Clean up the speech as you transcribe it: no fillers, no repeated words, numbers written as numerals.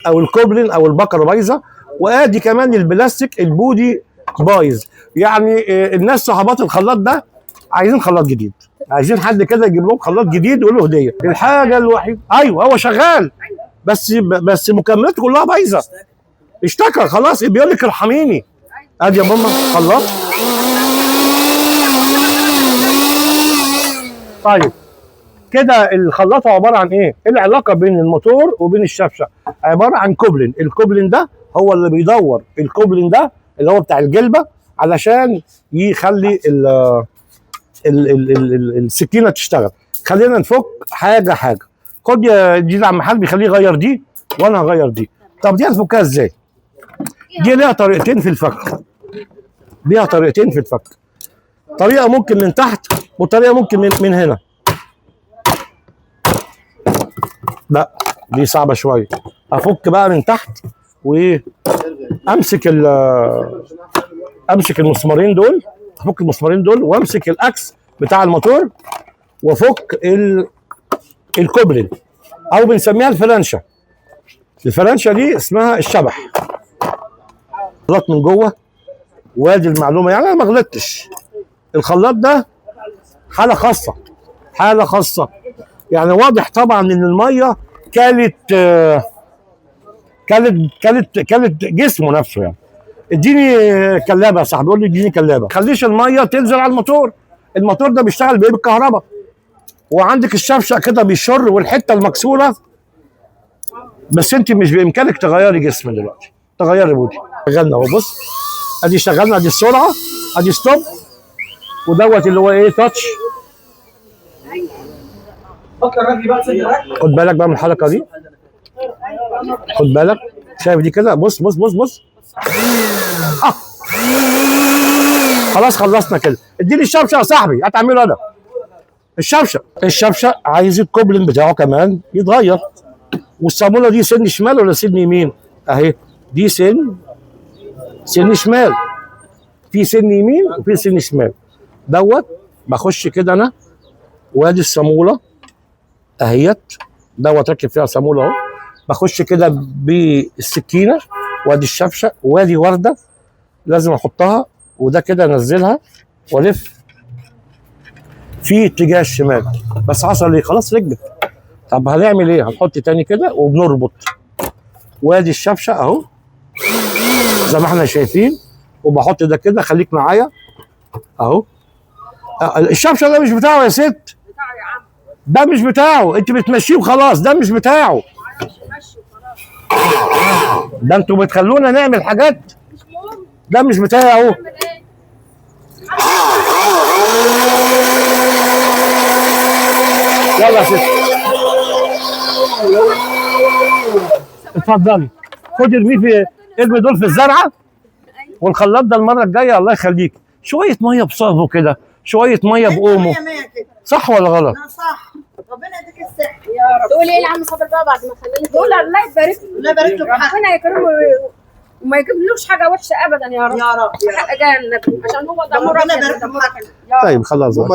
او الكوبلين او البقره بايظه، وادي كمان البلاستيك البودي بايظ. يعني الناس صحابات الخلاط ده عايزين خلاط جديد، عايزين حد كده يجيب لهم خلاط جديد يقول له هديه. الحاجه الوحيده ايوه هو شغال بس مكملاته كلها بايظه. اشتكى خلاص بيقول لك ارحميني. ادي يا ماما خلاط. طيب كده الخلاطه عباره عن ايه؟ العلاقه بين الموتور وبين الشفشه عباره عن كوبلين. الكوبلين ده هو اللي بيدور، الكوبلين ده اللي هو بتاع الجلبه علشان يخلي السكينه تشتغل. خلينا نفك حاجه حاجه. خد يا جديد عم محل بيخليه يغير دي وانا هغير دي. طب دي هتفكها ازاي؟ دي ليها طريقتين في الفك. ليها طريقتين في الفك. طريقه ممكن من تحت وطريقه ممكن من هنا. لا دي صعبه شويه. افك بقى من تحت وامسك امسك المسمارين دول، افك المسمارين دول وامسك الاكس بتاع الموتور وافك الكوبلين او بنسميها الفلانشه. الفلانشه دي اسمها الشبح. خلاط من جوه. وادي المعلومه، يعني انا ما غلطتش. الخلاط ده حاله خاصه، حاله خاصه. يعني واضح طبعا ان الميه كلت جسمه نفسه. يعني اديني كلابه يا صاحبي، بيقول لي اديني كلابه. ما تخليش الميه تنزل على الموتور. الموتور ده بيشتغل بايه؟ بالكهرباء. وعندك الشفشه كده بيشر والحته المكسوره، بس انت مش بامكانك تغيري جسم دلوقتي، تغيري بودي. شغلنا اهو، بص ادي شغلنا، ادي السرعه، ادي ستوب، ودوت اللي هو ايه؟ تاتش. خد بالك بقى من الحركه دي، خد بالك. شايف دي كده؟ بص بص بص بص. خلاص خلصنا كده. اديني الشبشه يا صاحبي، هتعمله انا. الشبشه عايز الكوبلين بتاعه كمان يتغير. والصاموله دي سن شمال ولا سن يمين؟ اهي دي سن شمال، في سن يمين وفي سن شمال. دوت بخش كده انا، وادي الصاموله اهيت، دوت راكب فيها صاموله اهو. بخش كده بالسكينه، وادي الشبشه، وادي ورده لازم احطها، وده كده انزلها والف في اتجاه الشمال. بس حصل ايه؟ خلاص ركبت. طب هنعمل ايه؟ هنحط تاني كده وبنربط. وادي الشبشه اهو زي ما احنا شايفين، وبحط ده كده. خليك معايا اهو. الشبشه ده مش بتاعه يا ست، ده مش بتاعه. انت بتمشيه وخلاص، ده مش بتاعه. ده انتوا بتخلونا نعمل حاجات، ده مش بتاعه. يلا يا ست اتفضلي، خدي ارمي دول في الزرعه. والخلاط ده المره الجايه الله يخليك شويه ميه بصابه كده، شويه ميه باومو. صح ولا غلط؟ صح. ربنا يديك الصحه يا رب. تقولي ايه لعم صابر بقى بعد ما خلينا؟ تقول الله يبارك له، الله يبارك له، ربنا يكرمه وما يجيبلوش حاجه وحشه ابدا يا رب. يا رب حق جنة، عشان هو ده ربنا يبارك له. طيب خلاص بقى.